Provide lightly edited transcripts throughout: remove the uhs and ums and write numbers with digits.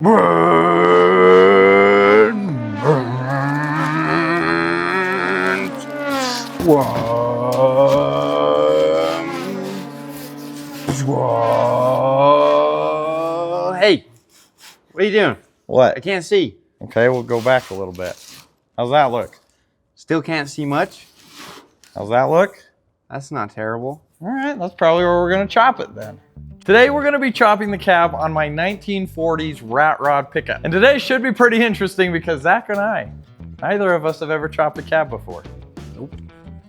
Hey, what are you doing? What? I can't see. Okay, we'll go back a little bit. How's that look? Still can't see much. How's that look? That's not terrible. All right, that's probably where we're gonna chop it then. Today we're gonna be chopping the cab on my 1940s RatRod pickup. And today should be pretty interesting because Zach and I, neither of us have ever chopped a cab before. Nope.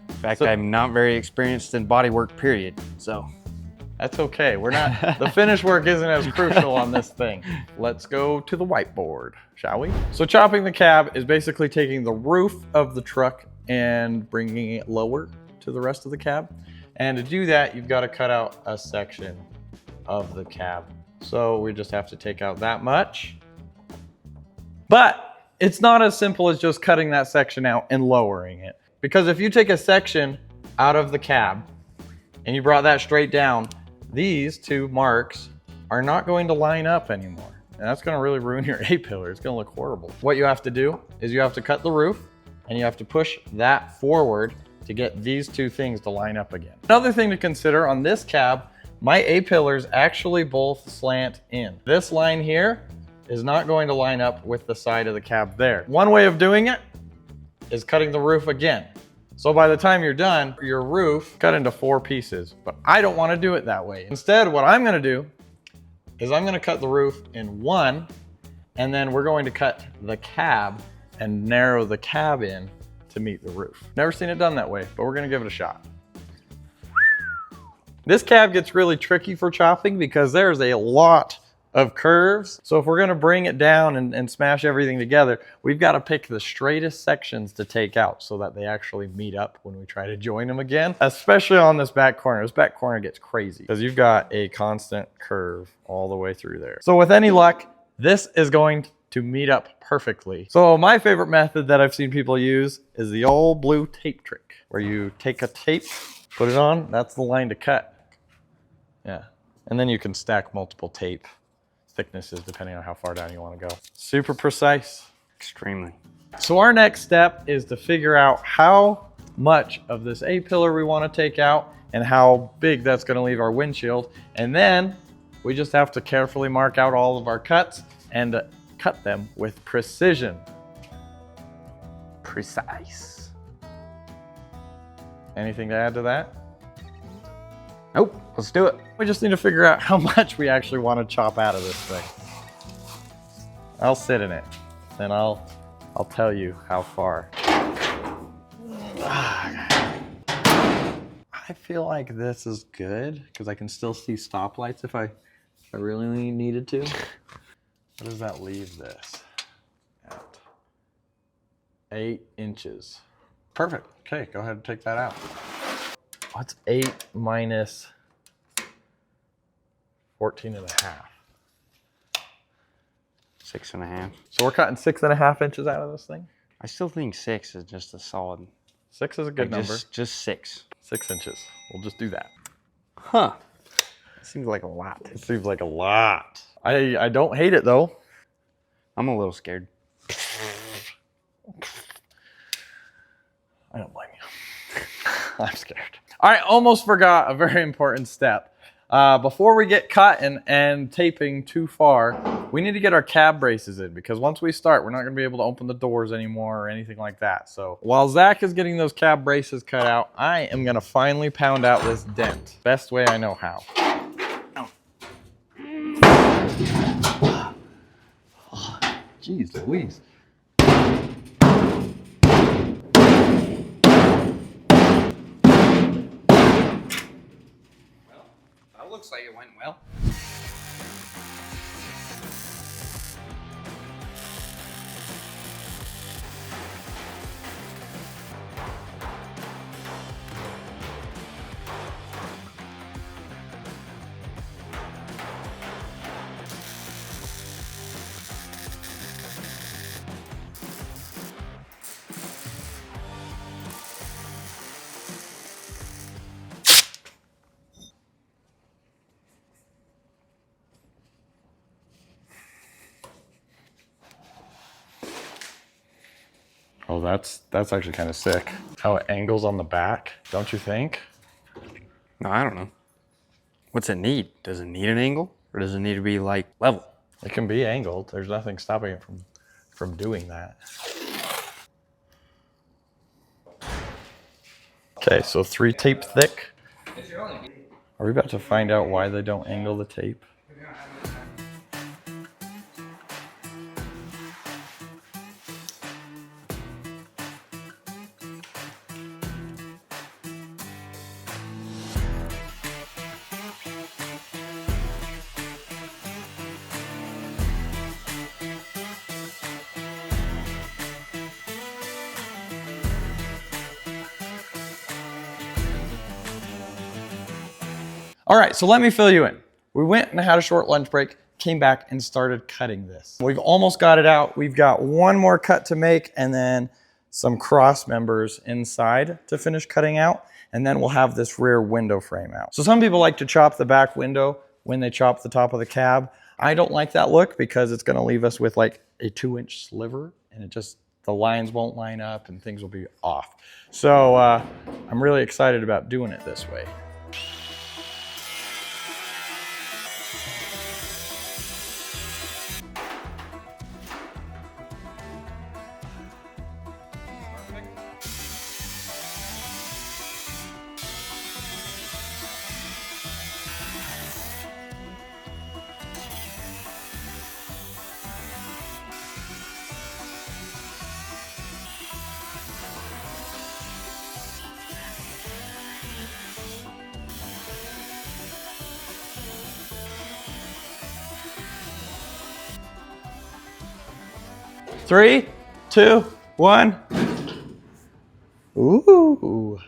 In fact, I'm not very experienced in bodywork, period, so. That's okay, we're not, the finish work isn't as crucial on this thing. Let's go to the whiteboard, shall we? So chopping the cab is basically taking the roof of the truck and bringing it lower to the rest of the cab. And to do that, you've got to cut out a section of the cab. So we just have to take out that much. But it's not as simple as just cutting that section out and lowering it. Because if you take a section out of the cab and you brought that straight down, these two marks are not going to line up anymore. And that's going to really ruin your A-pillar. It's going to look horrible. What you have to do is you have to cut the roof and you have to push that forward to get these two things to line up again. Another thing to consider on this cab, my A-pillars actually both slant in. This line here is not going to line up with the side of the cab there. One way of doing it is cutting the roof again. So by the time you're done, your roof cut into 4 pieces, but I don't want to do it that way. Instead, what I'm going to do is I'm going to cut the roof in 1, and then we're going to cut the cab and narrow the cab in to meet the roof. Never seen it done that way, but we're going to give it a shot. This cab gets really tricky for chopping because there's a lot of curves. So if we're going to bring it down and smash everything together, we've got to pick the straightest sections to take out so that they actually meet up when we try to join them again, especially on this back corner. This back corner gets crazy because you've got a constant curve all the way through there. So with any luck, this is going to meet up perfectly. So my favorite method that I've seen people use is the old blue tape trick, where you take a tape, put it on, that's the line to cut. Yeah, and then you can stack multiple tape thicknesses depending on how far down you want to go. Super precise. Extremely. So our next step is to figure out how much of this A-pillar we want to take out and how big that's going to leave our windshield. And then we just have to carefully mark out all of our cuts and cut them with precision. Precise. Anything to add to that? Nope, let's do it. We just need to figure out how much we actually want to chop out of this thing. I'll sit in it, and I'll tell you how far. I feel like this is good because I can still see stoplights if I really needed to. What does that leave this at? 8 inches. Perfect. Okay, go ahead and take that out. What's 8 minus 14 and a half? 6.5. So we're cutting 6.5 inches out of this thing? I still think 6 is just a solid. 6 is a good number. Just 6. 6 inches. We'll just do that. Huh. It seems like a lot. It seems like a lot. I don't hate it though. I'm a little scared. I don't blame you. I'm scared. All right, almost forgot a very important step. Before we get cutting and taping too far, we need to get our cab braces in because once we start, we're not going to be able to open the doors anymore or anything like that. So while Zach is getting those cab braces cut out, I am going to finally pound out this dent. Best way I know how. Jeez Louise. Looks like it went well. Oh, that's actually kind of sick. How it angles on the back, don't you think? No, I don't know. What's it need? Does it need an angle, or does it need to be like level? It can be angled. There's nothing stopping it from doing that. Okay, so 3 tape thick. Are we about to find out why they don't angle the tape? All right, so let me fill you in. We went and had a short lunch break, came back and started cutting this. We've almost got it out. We've got one more cut to make and then some cross members inside to finish cutting out. And then we'll have this rear window frame out. So some people like to chop the back window when they chop the top of the cab. I don't like that look because it's gonna leave us with like a 2-inch sliver and it just, the lines won't line up and things will be off. So I'm really excited about doing it this way. Three, two, one. Ooh,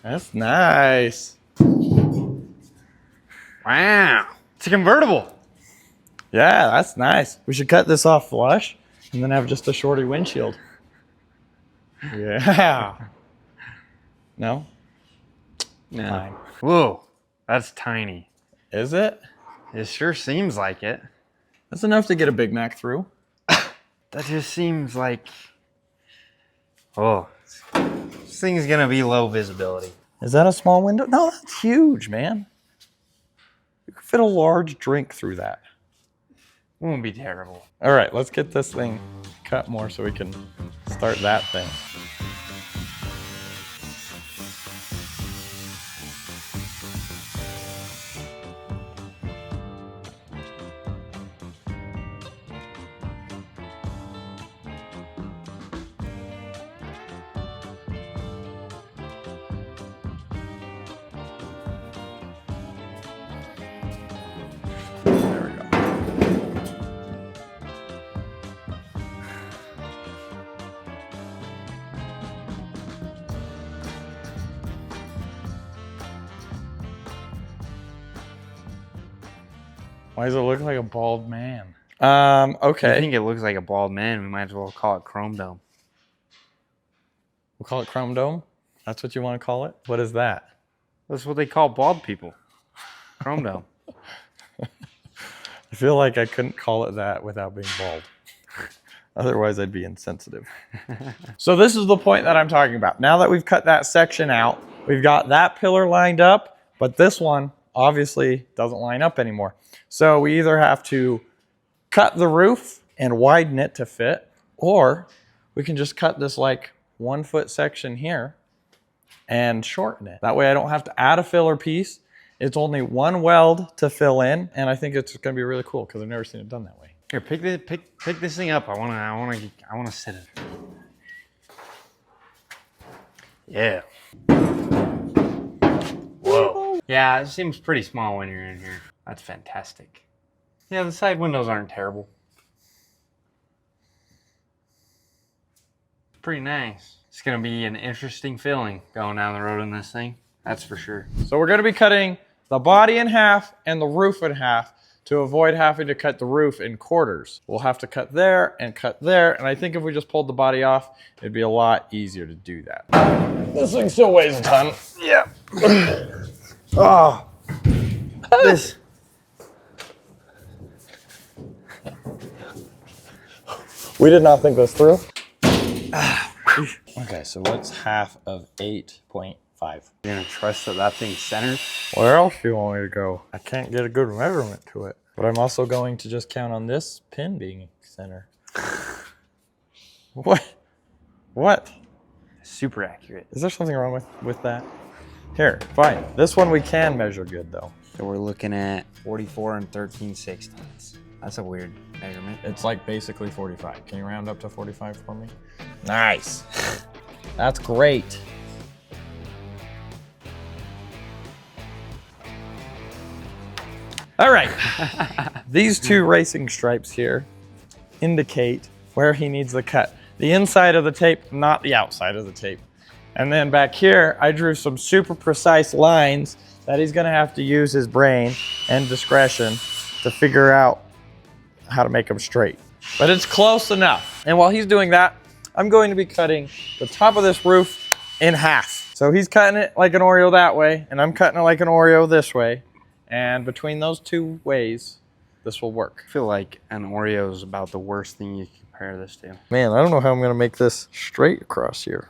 that's nice. Wow, it's a convertible. Yeah, that's nice. We should cut this off flush and then have just a shorty windshield. Yeah. No? No. Fine. Whoa, that's tiny. Is it? It sure seems like it. That's enough to get a Big Mac through. That just seems like, oh, this thing's gonna be low visibility. Is that a small window? No, that's huge, man. You could fit a large drink through that. Won't be terrible. All right, let's get this thing cut more so we can start that thing. There we go. Why does it look like a bald man? I Okay. think it looks like a bald man. We might as well call it Chrome Dome. We'll call it Chrome Dome? That's what you want to call it? What is that? That's what they call bald people. Chrome Dome. I feel like I couldn't call it that without being bald. Otherwise, I'd be insensitive. So this is the point that I'm talking about. Now that we've cut that section out, we've got that pillar lined up, but this one obviously doesn't line up anymore. So we either have to cut the roof and widen it to fit, or we can just cut this like 1 foot section here and shorten it. That way I don't have to add a filler piece. It's only one weld to fill in, and I think it's going to be really cool because I've never seen it done that way. Here, pick this thing up. I wanna sit it. Yeah. Whoa. Yeah, it seems pretty small when you're in here. That's fantastic. Yeah, the side windows aren't terrible. Pretty nice. It's gonna be an interesting feeling going down the road in this thing. That's for sure. So we're going to be cutting the body in half and the roof in half to avoid having to cut the roof in quarters. We'll have to cut there, and I think if we just pulled the body off, it'd be a lot easier to do that. This thing still weighs a ton. Yeah. Oh, This. we did not think this through. Okay, so what's half of 8.5? You're gonna trust that that thing's centered? Where else do you want me to go? I can't get a good measurement to it. But I'm also going to just count on this pin being center. What? What? Super accurate. Is there something wrong with that? Here, fine. This one we can measure good though. So we're looking at 44 and 13/16. That's a weird measurement. It's like basically 45. Can you round up to 45 for me? Nice. That's great. All right. These two racing stripes here indicate where he needs the cut. The inside of the tape, not the outside of the tape. And then back here, I drew some super precise lines that he's gonna have to use his brain and discretion to figure out how to make them straight. But it's close enough. And while he's doing that, I'm going to be cutting the top of this roof in half. So he's cutting it like an Oreo that way, and I'm cutting it like an Oreo this way. And between those two ways, this will work. I feel like an Oreo is about the worst thing you can compare this to. Man, I don't know how I'm gonna make this straight across here.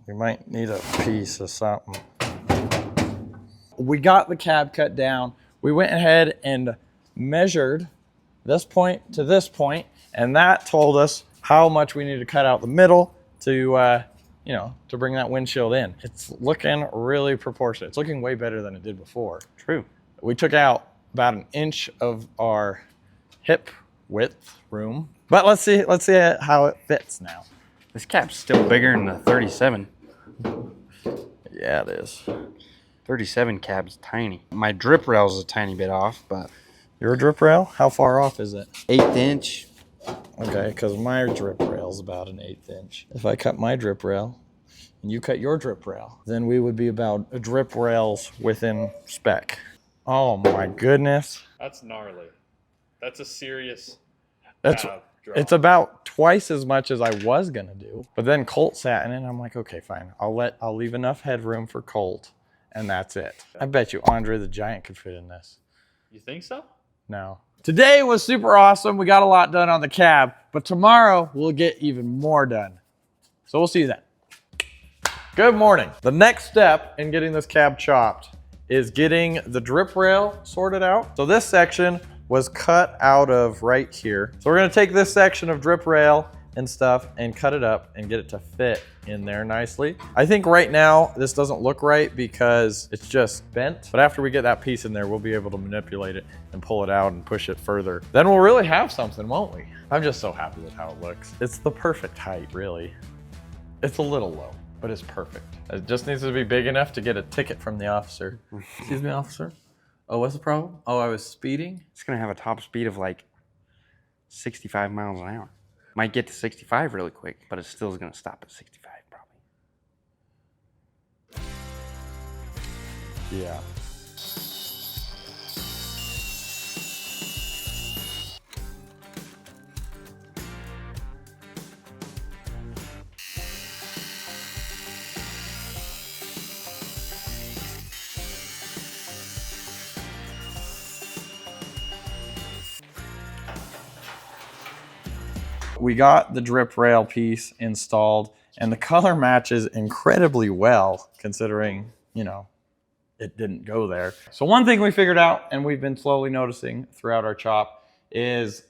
We might need a piece of something. We got the cab cut down. We went ahead and measured this point to this point, and that told us how much we need to cut out the middle to, to bring that windshield in. It's looking really proportionate. It's looking way better than it did before. True. We took out about an inch of our hip width room, but let's see how it fits now. This cap's still bigger than the 37. Yeah, it is. 37 cab's tiny. My drip rail's a tiny bit off, but Your drip rail, how far off is it? 1/8 inch. Okay, because my drip rail's about an 1/8 inch. If I cut my drip rail and you cut your drip rail, then we would be about a drip rails within spec. Oh my goodness. That's gnarly. That's a serious That's cab drop. It's about twice as much as I was gonna do. But then Colt sat in it and I'm like, okay, fine. I'll leave enough headroom for Colt and that's it. I bet you Andre the Giant could fit in this. You think so? No. Today was super awesome. We got a lot done on the cab, but tomorrow we'll get even more done. So we'll see you then. Good morning. The next step in getting this cab chopped is getting the drip rail sorted out. So this section was cut out of right here. So we're gonna take this section of drip rail and stuff and cut it up and get it to fit in there nicely. I think right now this doesn't look right because it's just bent, but after we get that piece in there, we'll be able to manipulate it and pull it out and push it further. Then we'll really have something, won't we? I'm just so happy with how it looks. It's the perfect height, really. It's a little low, but it's perfect. It just needs to be big enough to get a ticket from the officer. Excuse me, officer. Oh, what's the problem? Oh, I was speeding? It's gonna have a top speed of like 65 miles an hour. Might get to 65 really quick, but it still is gonna stop at 65 probably. Yeah. We got the drip rail piece installed and the color matches incredibly well considering, it didn't go there. So one thing we figured out and we've been slowly noticing throughout our chop is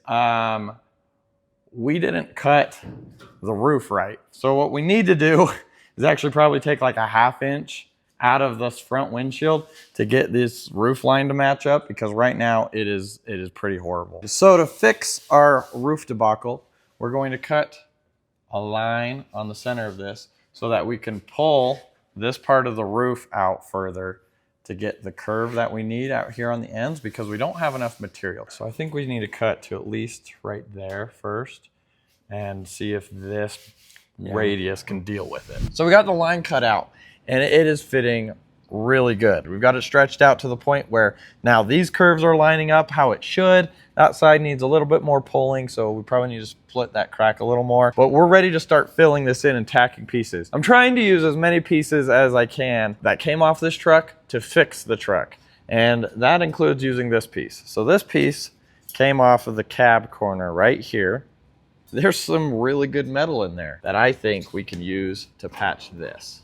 we didn't cut the roof right. So what we need to do is actually probably take like a 1/2 inch out of this front windshield to get this roof line to match up because right now it is pretty horrible. So to fix our roof debacle, we're going to cut a line on the center of this so that we can pull this part of the roof out further to get the curve that we need out here on the ends, because we don't have enough material. So I think we need to cut to at least right there first and see if this radius can deal with it. So we got the line cut out and it is fitting really good. We've got it stretched out to the point where now these curves are lining up how it should. That side needs a little bit more pulling, so we probably need to split that crack a little more. But we're ready to start filling this in and tacking pieces. I'm trying to use as many pieces as I can that came off this truck to fix the truck. And that includes using this piece. So this piece came off of the cab corner right here. There's some really good metal in there that I think we can use to patch this.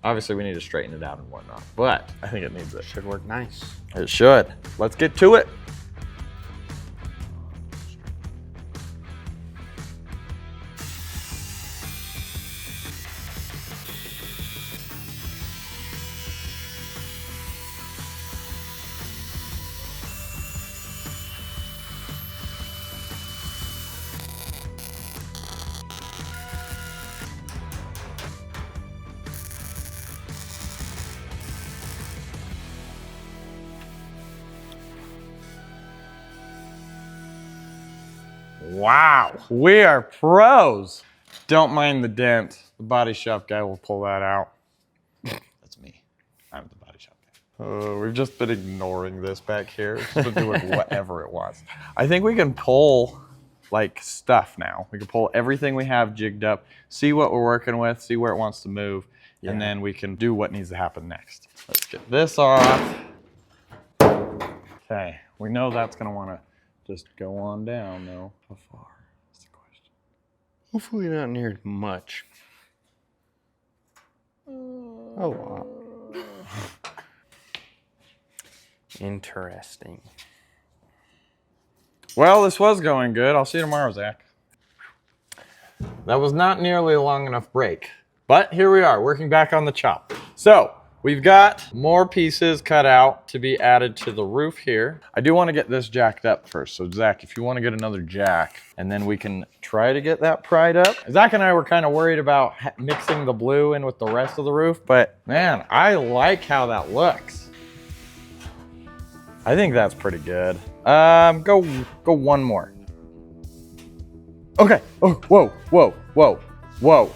Obviously we need to straighten it out and whatnot, but I think it needs it. Should work nice. It should. Let's get to it. Wow, we are pros. Don't mind the dent. The body shop guy will pull that out. That's me. I'm the body shop guy. We've just been ignoring this back here. It's been doing whatever it wants. I think we can pull like stuff now. We can pull everything we have jigged up, see what we're working with, see where it wants to move, and then we can do what needs to happen next. Let's get this off. Okay, we know that's gonna wanna just go on down though. How far? That's the question. Hopefully not near much. Oh, wow. Interesting. Well, this was going good. I'll see you tomorrow, Zach. That was not nearly a long enough break, but here we are working back on the chop. So we've got more pieces cut out to be added to the roof here. I do want to get this jacked up first. So Zach, if you want to get another jack, and then we can try to get that pried up. Zach and I were kind of worried about mixing the blue in with the rest of the roof, but man, I like how that looks. I think that's pretty good. Go one more. Okay. Oh, whoa, whoa, whoa, whoa,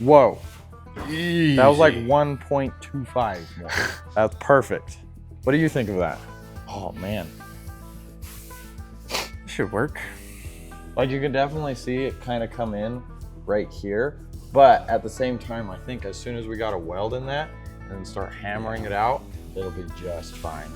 whoa. Easy. That was like 1.25 more. That's perfect. What do you think of that? Oh man. Should work. Like you can definitely see it kind of come in right here, but at the same time, I think as soon as we got a weld in that and start hammering it out, it'll be just fine.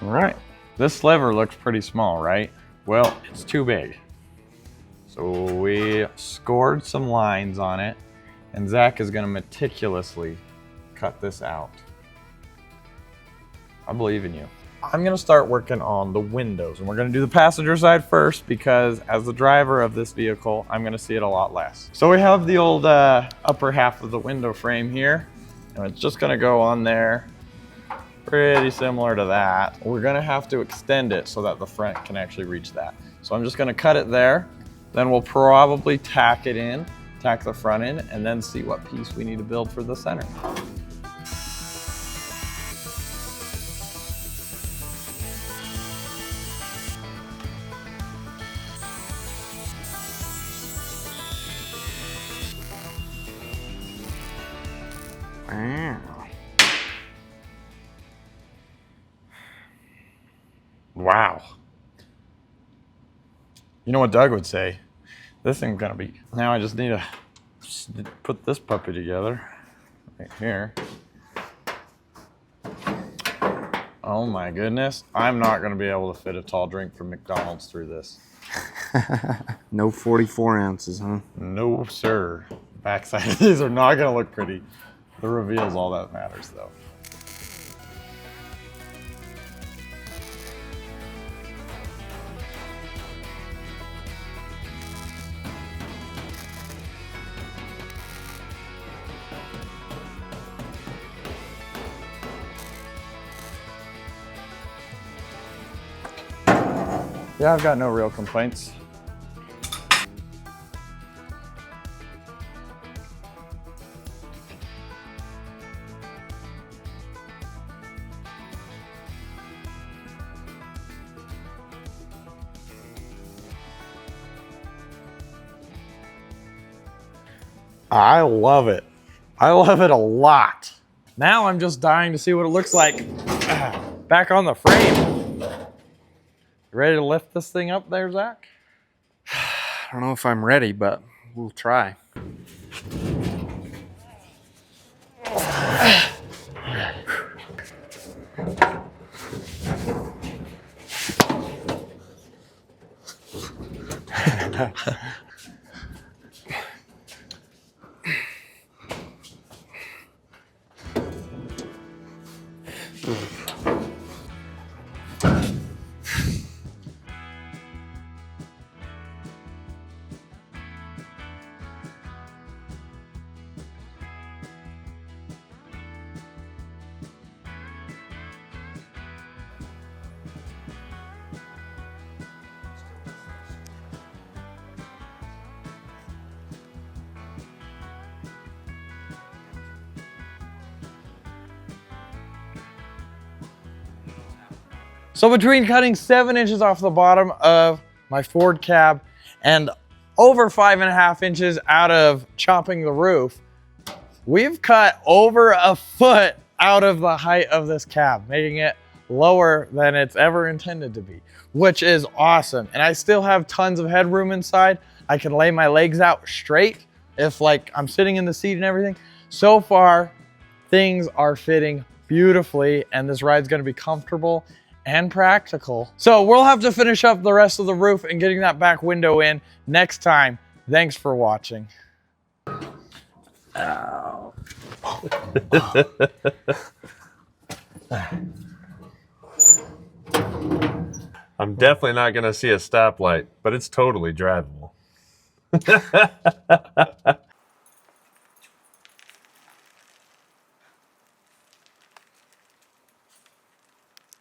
All right, this sliver looks pretty small, right? Well, it's too big. So we scored some lines on it, and Zach is gonna meticulously cut this out. I believe in you. I'm gonna start working on the windows, and we're gonna do the passenger side first because as the driver of this vehicle, I'm gonna see it a lot less. So we have the old upper half of the window frame here, and it's just gonna go on there. Pretty similar to that. We're gonna have to extend it so that the front can actually reach that. So I'm just gonna cut it there. Then we'll probably tack it in, tack the front in, and then see what piece we need to build for the center. Wow. Wow. You know what Doug would say? This thing's gonna be... Now I just need to put this puppy together right here. Oh my goodness. I'm not gonna be able to fit a tall drink from McDonald's through this. No 44 ounces, huh? No, sir. Backside of these are not gonna look pretty. The reveal's all that matters though. Yeah, I've got no real complaints. I love it. I love it a lot. Now I'm just dying to see what it looks like back on the frame. You ready to lift this thing up there, Zach? I don't know if I'm ready, but we'll try. So between cutting 7 inches off the bottom of my Ford cab and over 5.5 inches out of chopping the roof, we've cut over a foot out of the height of this cab, making it lower than it's ever intended to be, which is awesome. And I still have tons of headroom inside. I can lay my legs out straight if like I'm sitting in the seat and everything. So far, things are fitting beautifully and this ride's gonna be comfortable and practical. So we'll have to finish up the rest of the roof and getting that back window in next time. Thanks for watching. Ow. I'm definitely not going to see a stoplight, but it's totally drivable.